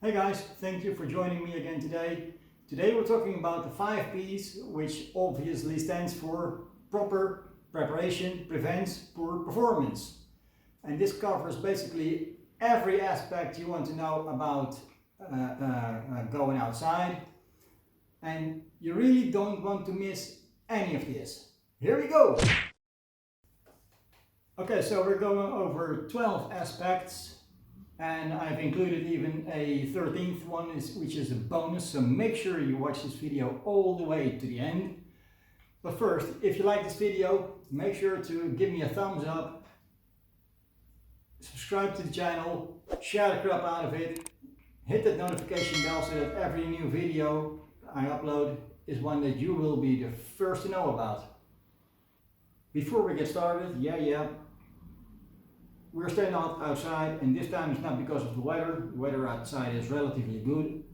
Hey guys, thank you for joining me again today. Today we're talking about the 5 P's, which obviously stands for proper preparation prevents poor performance. And this covers basically every aspect you want to know about going outside. And you really don't want to miss any of this. Here we go! Okay, so we're going over 12 aspects. And I've included even a 13th one, which is a bonus, so make sure you watch this video all the way to the end. But first, if you like this video, make sure to give me a thumbs up, subscribe to the channel, share the crap out of it, hit that notification bell so that every new video I upload is one that you will be the first to know about. Before we get started, we're staying outside, and this time it's not because of the weather. The weather outside is relatively good,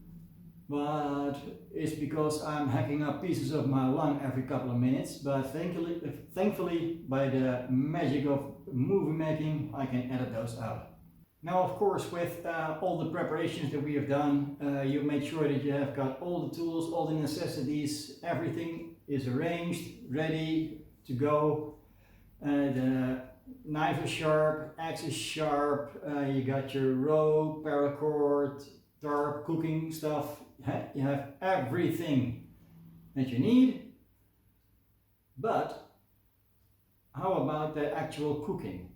but it's because I'm hacking up pieces of my lung every couple of minutes. But thankfully, by the magic of movie making, I can edit those out. Now, of course, with all the preparations that we have done, you make sure that you have got all the tools, all the necessities, everything is arranged, ready to go. The knife is sharp, axe is sharp, you got your rope, paracord, tarp, cooking stuff. You have everything that you need. But how about the actual cooking?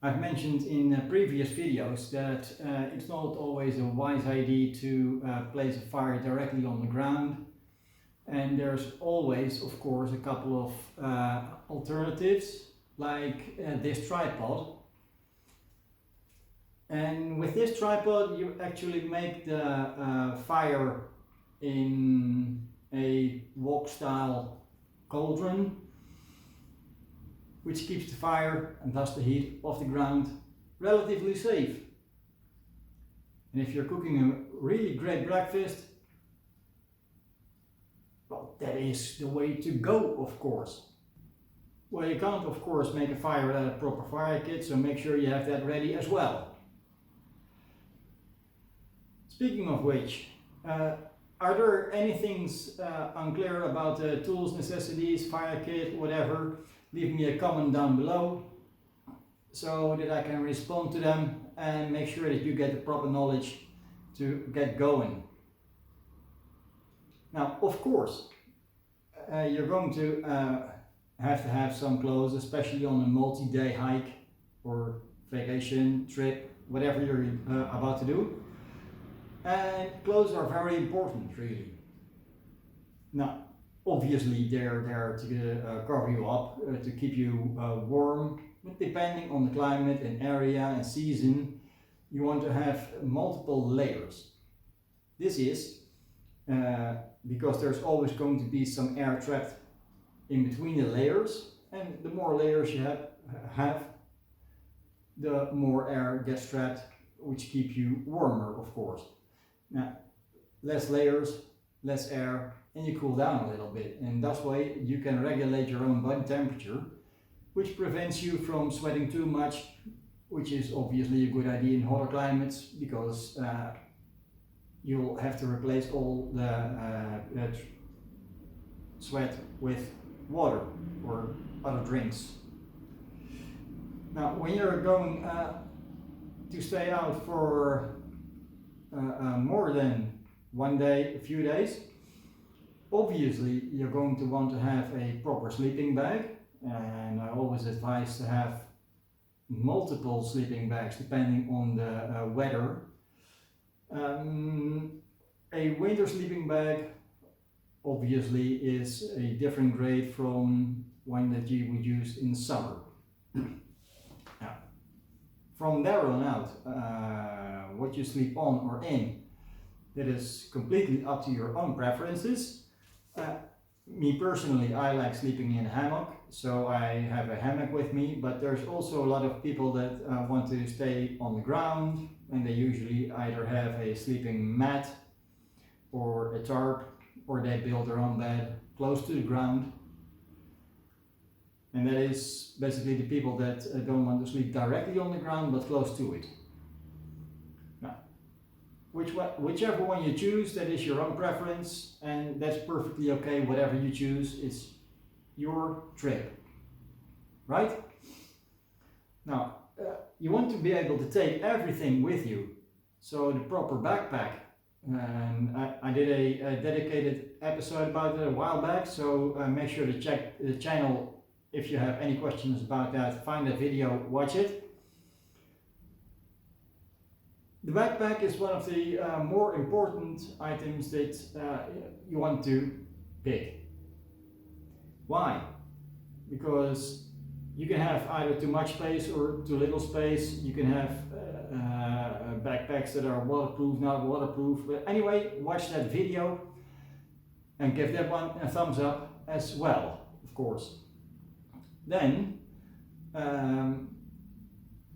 I've mentioned in previous videos that it's not always a wise idea to place a fire directly on the ground. And there's always, of course, a couple of alternatives, like this tripod. And with this tripod, you actually make the fire in a wok-style cauldron, which keeps the fire and thus the heat off the ground relatively safe. And if you're cooking a really great breakfast, well, that is the way to go, of course. Well, you can't, of course, make a fire without a proper fire kit, so make sure you have that ready as well. Speaking of which, are there any things unclear about the tools, necessities, fire kit, whatever? Leave me a comment down below so that I can respond to them and make sure that you get the proper knowledge to get going. Now, of course, you're going to have some clothes, especially on a multi-day hike or vacation trip, whatever you're about to do. And clothes are very important, really. Now, obviously they're there to cover you up, to keep you warm, but depending on the climate and area and season, you want to have multiple layers. This is because there's always going to be some air trapped in between the layers, and the more layers you have, the more air gets trapped, which keep you warmer, of course. Now, less layers, less air, and you cool down a little bit, and that way you can regulate your own body temperature, which prevents you from sweating too much, which is obviously a good idea in hotter climates, because you'll have to replace all the sweat with water or other drinks. Now, when you're going to stay out for more than one day, a few days, obviously you're going to want to have a proper sleeping bag, and I always advise to have multiple sleeping bags depending on the weather. A winter sleeping bag obviously is a different grade from one that you would use in summer. Now, from there on out, what you sleep on or in, that is completely up to your own preferences. Me personally, I like sleeping in a hammock, so I have a hammock with me, but there's also a lot of people that want to stay on the ground, and they usually either have a sleeping mat or a tarp, or they build their own bed close to the ground. And that is basically the people that don't want to sleep directly on the ground but close to it. Now, whichever one you choose, that is your own preference, and that's perfectly okay. Whatever you choose, it's your trip, right? Now, you want to be able to take everything with you, so the proper backpack. And I did a dedicated episode about it a while back, so make sure to check the channel if you have any questions about that. Find that video, watch it. The backpack is one of the more important items that you want to pick. Why? Because you can have either too much space or too little space. You can have backpacks that are waterproof, not waterproof. But anyway, watch that video and give that one a thumbs up as well, of course. Then,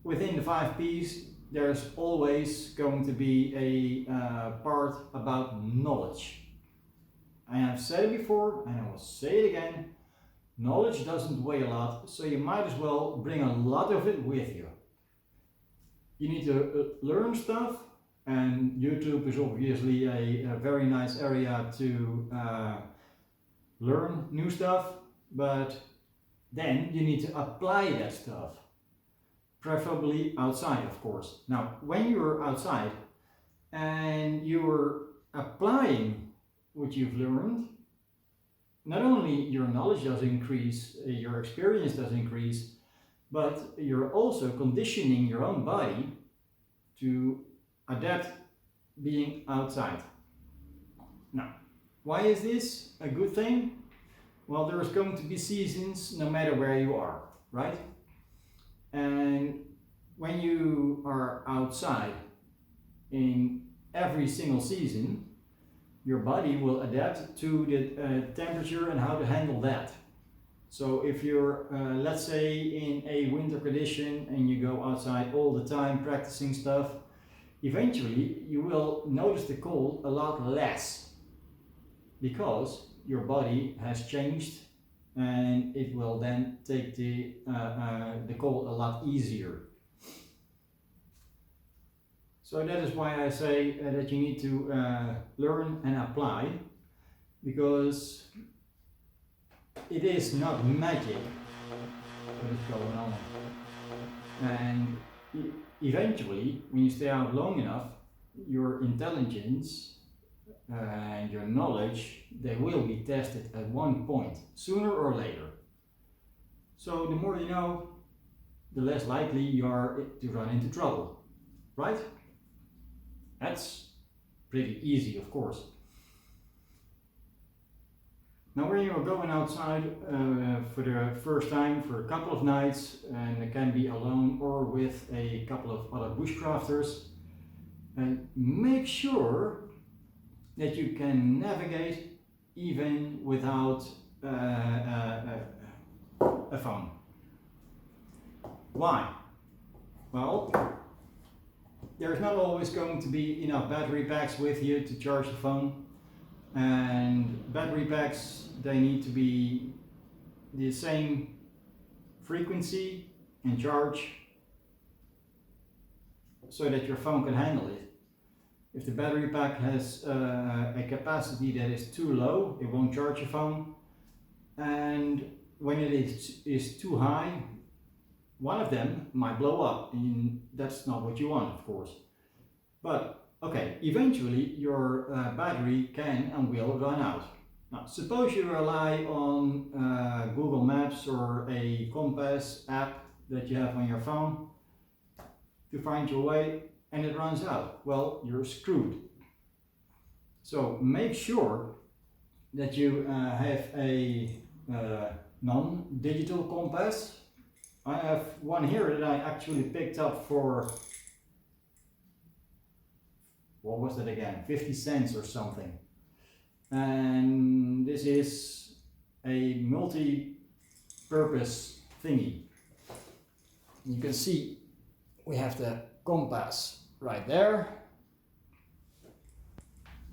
within the 5 P's, there's always going to be a part about knowledge. I have said it before and I will say it again. Knowledge doesn't weigh a lot, so you might as well bring a lot of it with you. You need to learn stuff, and YouTube is obviously a very nice area to learn new stuff, but then you need to apply that stuff. Preferably outside, of course. Now, when you're outside and you're applying what you've learned, not only your knowledge does increase, your experience does increase, but you're also conditioning your own body to adapt being outside. Now, why is this a good thing? Well, there's going to be seasons no matter where you are, right? And when you are outside in every single season, your body will adapt to the temperature and how to handle that. So if you're, let's say, in a winter condition and you go outside all the time practicing stuff, eventually you will notice the cold a lot less because your body has changed, and it will then take the cold a lot easier. So that is why I say that you need to learn and apply, because it is not magic what is going on. And eventually, when you stay out long enough, your intelligence and your knowledge, they will be tested at one point, sooner or later. So the more you know, the less likely you are to run into trouble, right? That's pretty easy, of course. Now when you're going outside for the first time for a couple of nights, and it can be alone or with a couple of other bushcrafters, and make sure that you can navigate even without a phone. Why? Well, there's not always going to be enough battery packs with you to charge the phone, and battery packs, they need to be the same frequency and charge so that your phone can handle it. If the battery pack has a capacity that is too low, it won't charge your phone, and when it is too high, one of them might blow up, and that's not what you want, of course. But okay, eventually your battery can and will run out. Now, suppose you rely on Google Maps or a compass app that you have on your phone to find your way, and it runs out. Well, you're screwed. So make sure that you have a non-digital compass. I have one here that I actually picked up for, what was that again, 50 cents or something. And this is a multi-purpose thingy. You can see we have the compass right there.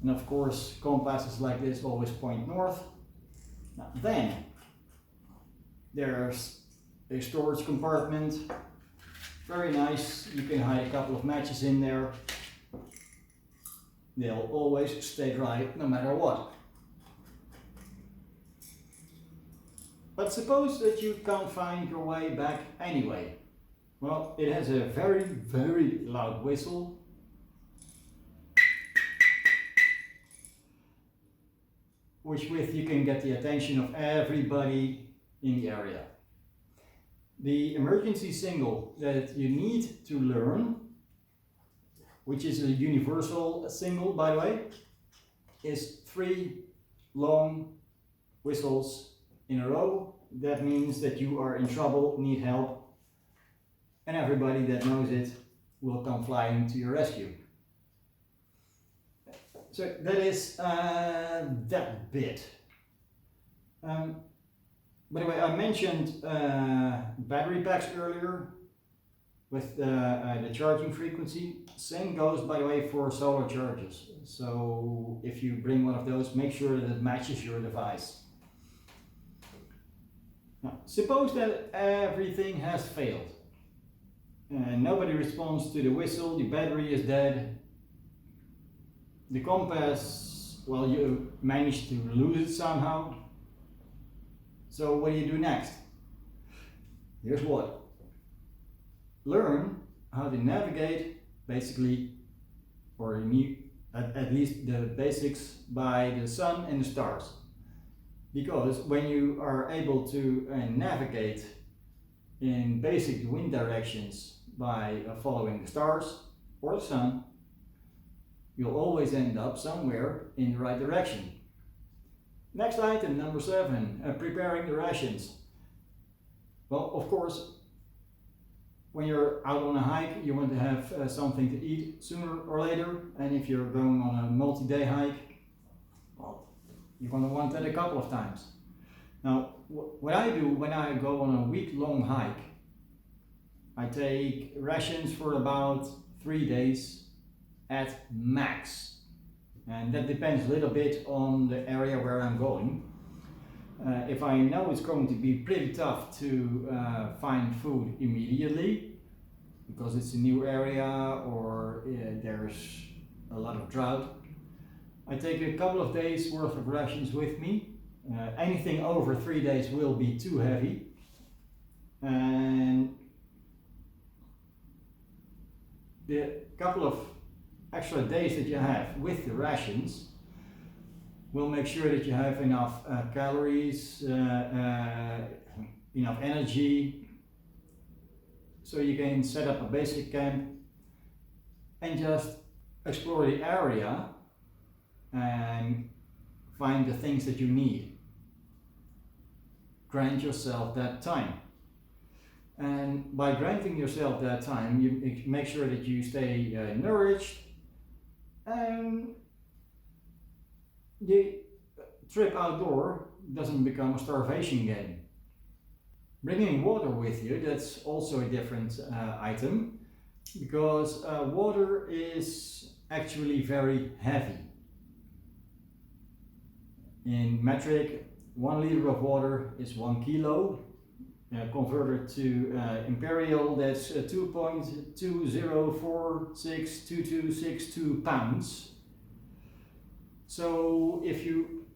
And of course, compasses like this always point north. Now then, there's a storage compartment. Very nice. You can hide a couple of matches in there. they'll always stay dry no matter what. But suppose that you can't find your way back anyway. Well, it has a very, very loud whistle. Which with you can get the attention of everybody in the area. The emergency signal that you need to learn, which is a universal signal by the way, is 3 long whistles in a row. That means that you are in trouble, need help, and everybody that knows it will come flying to your rescue. So that is that bit. By the way, I mentioned battery packs earlier with the charging frequency. Same goes, by the way, for solar chargers. So if you bring one of those, make sure that it matches your device. Now, suppose that everything has failed. Nobody responds to the whistle, the battery is dead. The compass, well, you managed to lose it somehow. So what do you do next? Here's what. Learn how to navigate, basically, or at least the basics, by the sun and the stars. Because when you are able to navigate in basic wind directions by following the stars or the sun, you'll always end up somewhere in the right direction. Next item, number 7, preparing the rations. Well, of course, when you're out on a hike, you want to have something to eat sooner or later. And if you're going on a multi-day hike, well, you're going to want that a couple of times. Now, what I do when I go on a week-long hike, I take rations for about 3 days at max. And that depends a little bit on the area where I'm going. If I know it's going to be pretty tough to find food immediately, because it's a new area or there's a lot of drought, I take a couple of days worth of rations with me. Anything over 3 days will be too heavy. And the couple of extra days that you have with the rations will make sure that you have enough calories, enough energy, so you can set up a basic camp and just explore the area and find the things that you need. Grant yourself that time. And by granting yourself that time, you make sure that you stay nourished, and the trip outdoor doesn't become a starvation game. Bringing water with you, that's also a different item, because water is actually very heavy. In metric, 1 liter of water is 1 kilo. Converted to imperial, that's 2.20462262 pounds. So if you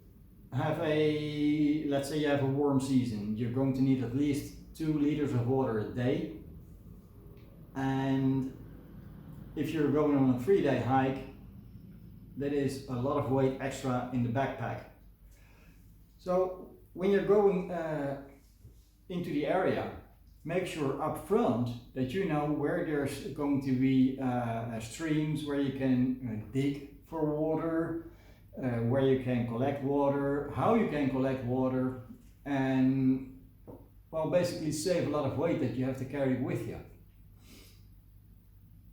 have let's say you have a warm season, you're going to need at least 2 liters of water a day. And if you're going on a 3-day hike, that is a lot of weight extra in the backpack. So when you're going into the area, make sure up front that you know where there's going to be streams where you can dig for water, where you can collect water, how you can collect water, and well, basically save a lot of weight that you have to carry with you.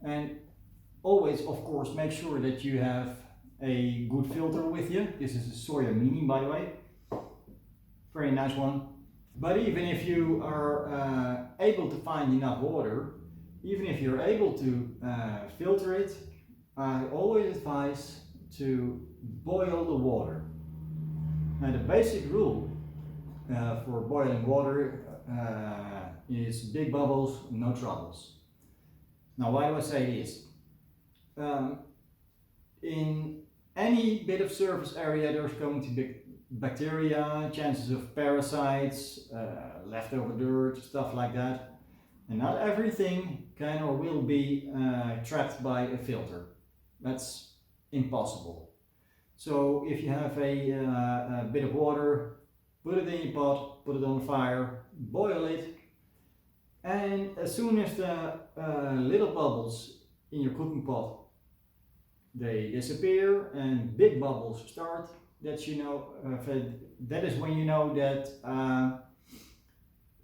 And always, of course, make sure that you have a good filter with you. This is a Soya Mini, by the way. Very nice one. But even if you are able to find enough water, even if you're able to filter it, I always advise to boil the water. Now the basic rule for boiling water is big bubbles, no troubles. Now why do I say this? in any bit of surface area there's going to be bacteria, chances of parasites, leftover dirt, stuff like that. And not everything can or will be trapped by a filter. That's impossible. So if you have a bit of water, put it in your pot, put it on fire, boil it, and as soon as the little bubbles in your cooking pot they disappear and big bubbles start, that is when you know that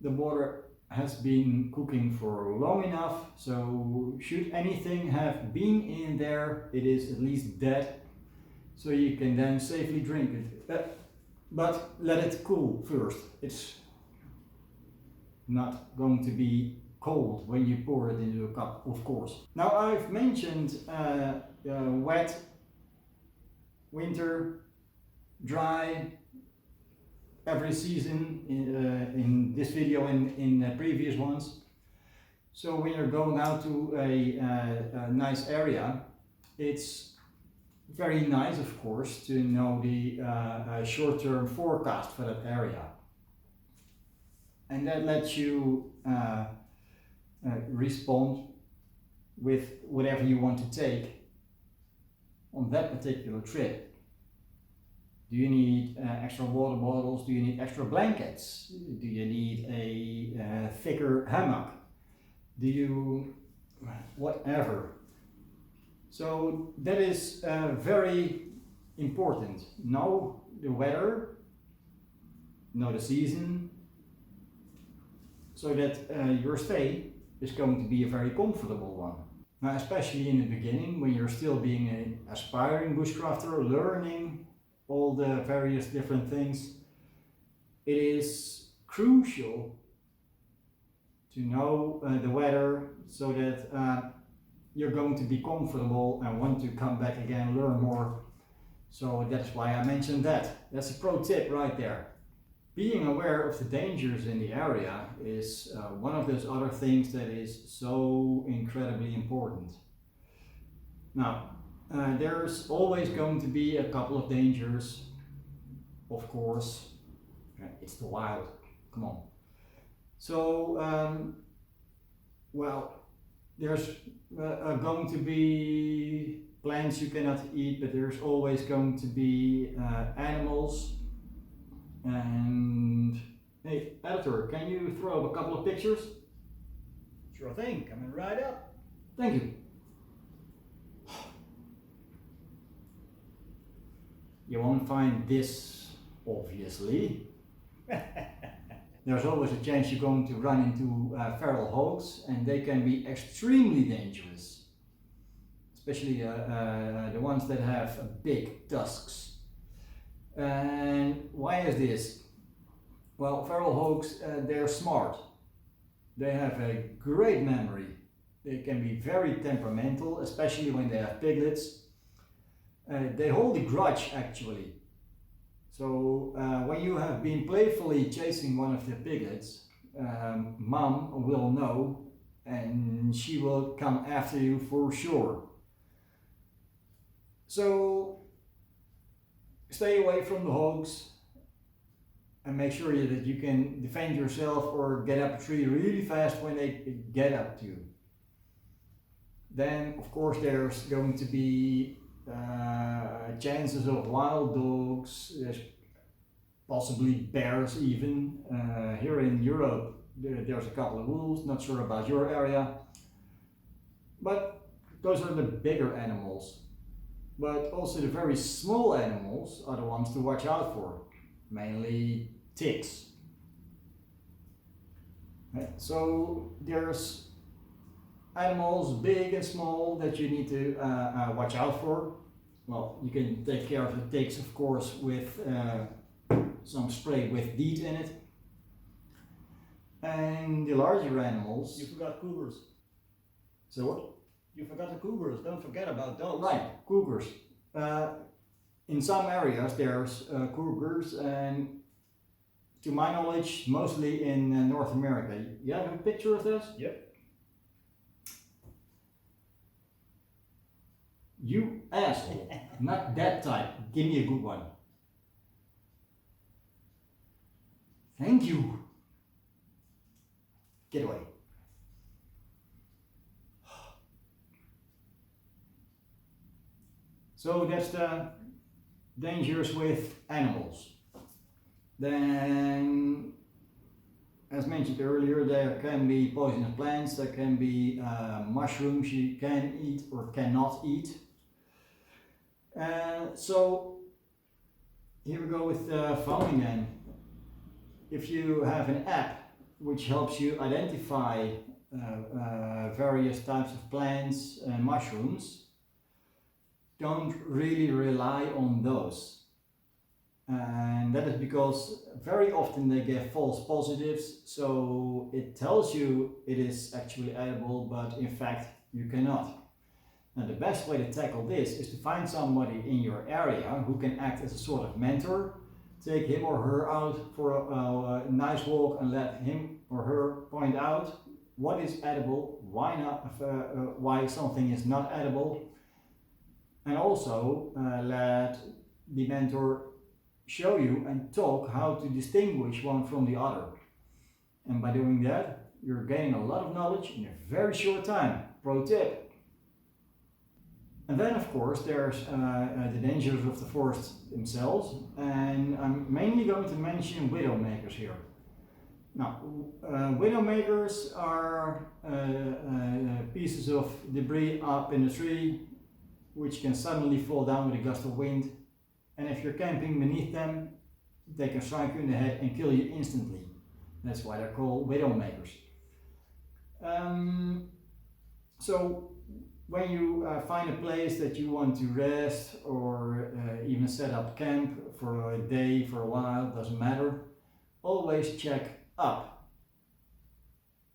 the water has been cooking for long enough. So should anything have been in there, it is at least dead, so you can then safely drink it. But let it cool first. It's not going to be cold when you pour it into a cup, of course. Now I've mentioned wet, winter, dry, every season in this video and in previous ones. So when you're going out to a nice area, it's very nice, of course, to know the short-term forecast for that area. And that lets you respond with whatever you want to take on that particular trip. Do you need extra water bottles? Do you need extra blankets? Do you need a thicker hammock? Do you whatever? So that is very important. Know the weather, know the season, so that your stay is going to be a very comfortable one. Now, especially in the beginning, when you're still being an aspiring bushcrafter, learning all the various different things, it is crucial to know the weather, so that you're going to be comfortable and want to come back again, learn more. So that's why I mentioned that. That's a pro tip right there. Being aware of the dangers in the area is one of those other things that is so incredibly important. Now, there's always going to be a couple of dangers, of course. It's the wild, come on. So, well, there's going to be plants you cannot eat, but there's always going to be animals. And hey, editor, can you throw up a couple of pictures? Sure thing, coming right up. Thank you. You won't find this, obviously. There's always a chance you're going to run into feral hogs, and they can be extremely dangerous. Especially the ones that have big tusks. And why is this? Well, feral hogs, they're smart. They have a great memory. They can be very temperamental, especially when they have piglets. They hold a grudge, actually. So when you have been playfully chasing one of the piglets, mom will know and she will come after you for sure. So stay away from the hogs and make sure that you can defend yourself or get up a tree really fast when they get up to you. Then, of course, there's going to be chances of wild dogs, there's possibly bears even. Here in Europe there's a couple of wolves, not sure about your area. But those are the bigger animals. But also the very small animals are the ones to watch out for, mainly ticks. So there's animals big and small that you need to watch out for. Well, you can take care of the ticks, of course, with some spray with DEET in it. And the larger animals... You forgot cougars. So what? You forgot the cougars, don't forget about those. Right, cougars. In some areas there's cougars, and to my knowledge, mostly in North America. You have a picture of this? Yep. You asshole. Not that type. Give me a good one. Thank you. Get away. So that's the dangers with animals. Then, as mentioned earlier, there can be poisonous plants, there can be mushrooms you can eat or cannot eat. So here we go with farming then. If you have an app which helps you identify various types of plants and mushrooms, don't really rely on those. And that is because very often they get false positives, so it tells you it is actually edible, but in fact you cannot. Now the best way to tackle this is to find somebody in your area who can act as a sort of mentor. Take him or her out for a nice walk and let him or her point out what is edible, why not, why something is not edible, and also let the mentor show you and talk how to distinguish one from the other. And by doing that, you're gaining a lot of knowledge in a very short time. Pro tip. And then of course there's the dangers of the forest themselves, and I'm mainly going to mention widowmakers here. Now, widowmakers are pieces of debris up in the tree which can suddenly fall down with a gust of wind, and if you're camping beneath them, they can strike you in the head and kill you instantly. That's why they're called widowmakers. So when you find a place that you want to rest or even set up camp for a day, for a while, doesn't matter, always check up.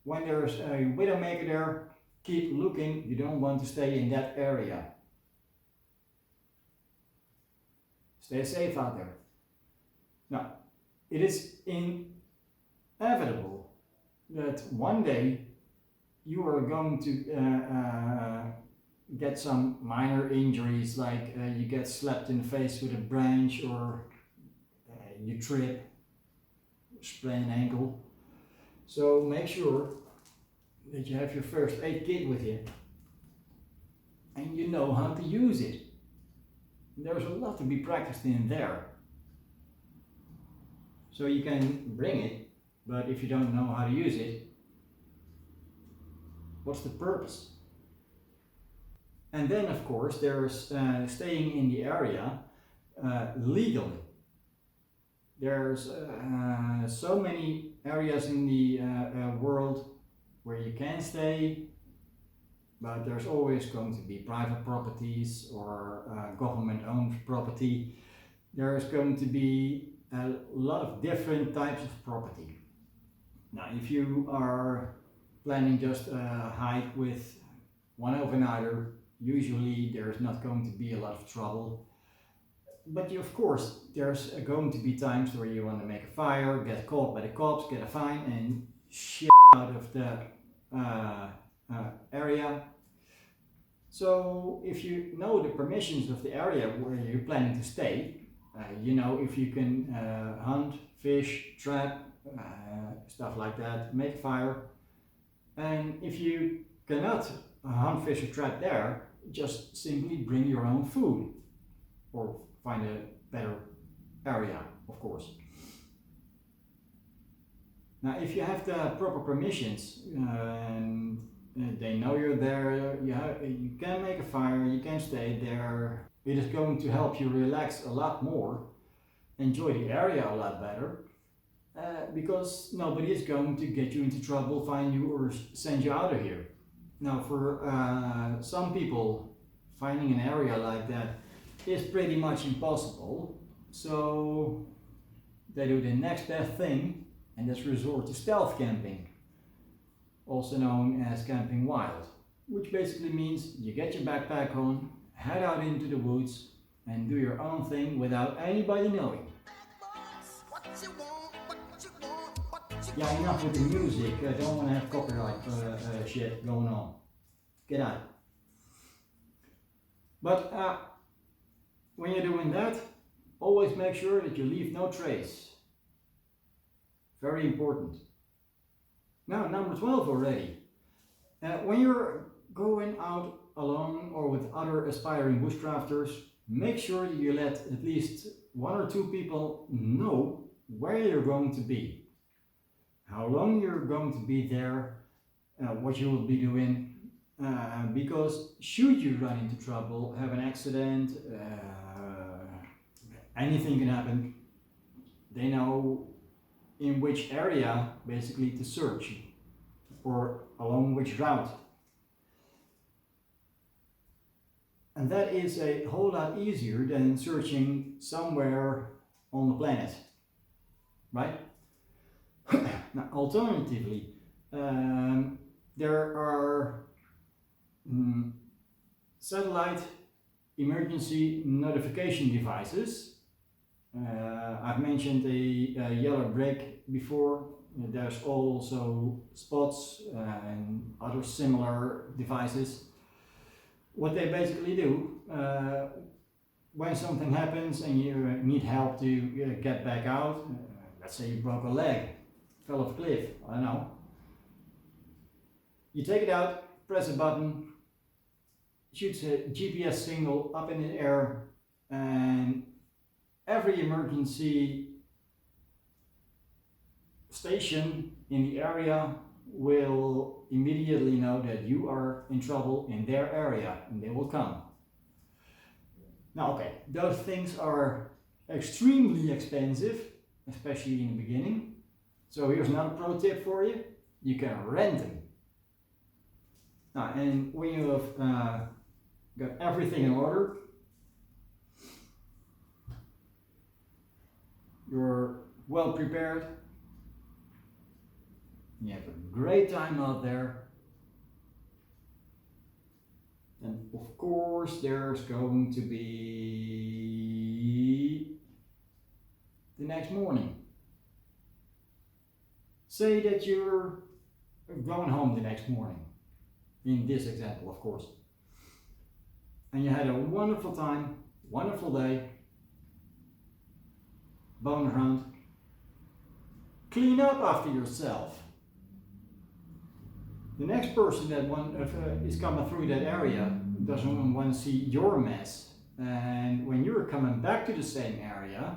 When there's a widowmaker there, keep looking. You don't want to stay in that area. Stay safe out there. Now, it is inevitable that one day you are going to get some minor injuries, like you get slapped in the face with a branch, or you trip, sprain an ankle. So make sure that you have your first aid kit with you and you know how to use it. There's a lot to be practiced in there. So you can bring it, but if you don't know how to use it, what's the purpose? And then of course there's staying in the area legally. There's so many areas in the world where you can stay, but there's always going to be private properties or government-owned property. There's going to be a lot of different types of property. Now, if you are planning just a hike with one overnighter, usually there's not going to be a lot of trouble. But of course, there's going to be times where you want to make a fire, get caught by the cops, get a fine, and shit out of the area. So if you know the permissions of the area where you're planning to stay, you know if you can hunt, fish, trap, stuff like that, make a fire. And if you cannot hunt, fish or trap there, just simply bring your own food, or find a better area, of course. Now, if you have the proper permissions and they know you're there, you can make a fire, you can stay there. It is going to help you relax a lot more, enjoy the area a lot better, because nobody is going to get you into trouble, find you, or send you out of here. Now, for some people, finding an area like that is pretty much impossible, so they do the next best thing, and that's resort to stealth camping, also known as camping wild, which basically means you get your backpack on, head out into the woods, and do your own thing without anybody knowing. Yeah, enough with the music. I don't want to have copyright shit going on. Get out. But when you're doing that, always make sure that you leave no trace. Very important. Now, number 12 already. When you're going out alone or with other aspiring bushcrafters, make sure you let at least 1 or 2 people know where you're going to be, how long you're going to be there, what you will be doing, because should you run into trouble, have an accident, anything can happen, they know in which area basically to search or along which route. And that is a whole lot easier than searching somewhere on the planet, right? Now, alternatively, there are satellite emergency notification devices. I've mentioned a yellow brick before. There's also spots and other similar devices. What they basically do, when something happens and you need help to get back out, let's say you broke a leg, fell off a cliff, I don't know. You take it out, press a button, shoots a GPS signal up in the air, and every emergency station in the area will immediately know that you are in trouble in their area and they will come. Now, okay, those things are extremely expensive, especially in the beginning. So here's another pro tip for you. You can rent them. Now, and when you have got everything in order, you're well prepared, you have a great time out there, and of course there's going to be the next morning. Say that you're going home the next morning, in this example of course, and you had a wonderful time, wonderful day, bone around, clean up after yourself. The next person that is coming through that area doesn't want to see your mess, and when you're coming back to the same area,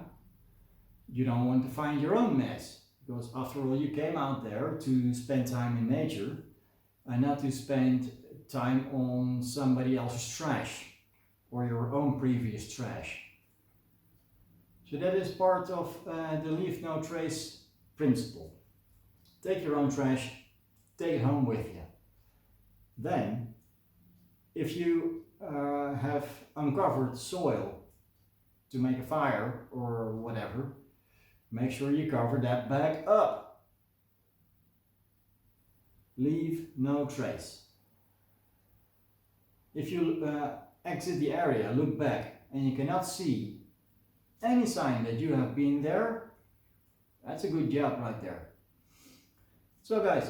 you don't want to find your own mess, because after all you came out there to spend time in nature and not to spend time on somebody else's trash or your own previous trash. So that is part of the leave no trace principle. Take your own trash, take it home with you. Then, if you have uncovered soil to make a fire or whatever, make sure you cover that back up. Leave no trace. If you exit the area, look back, and you cannot see any sign that you have been there, that's a good job right there. So guys,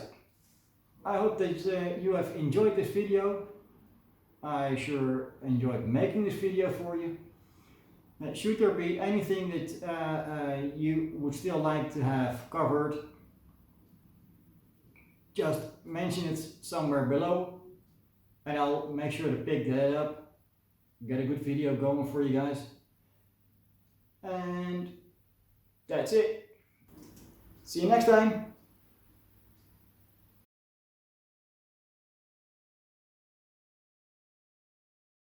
I hope that you have enjoyed this video. I sure enjoyed making this video for you. Should there be anything that you would still like to have covered, just mention it somewhere below and I'll make sure to pick that up, get a good video going for you guys. And that's it. See you next time.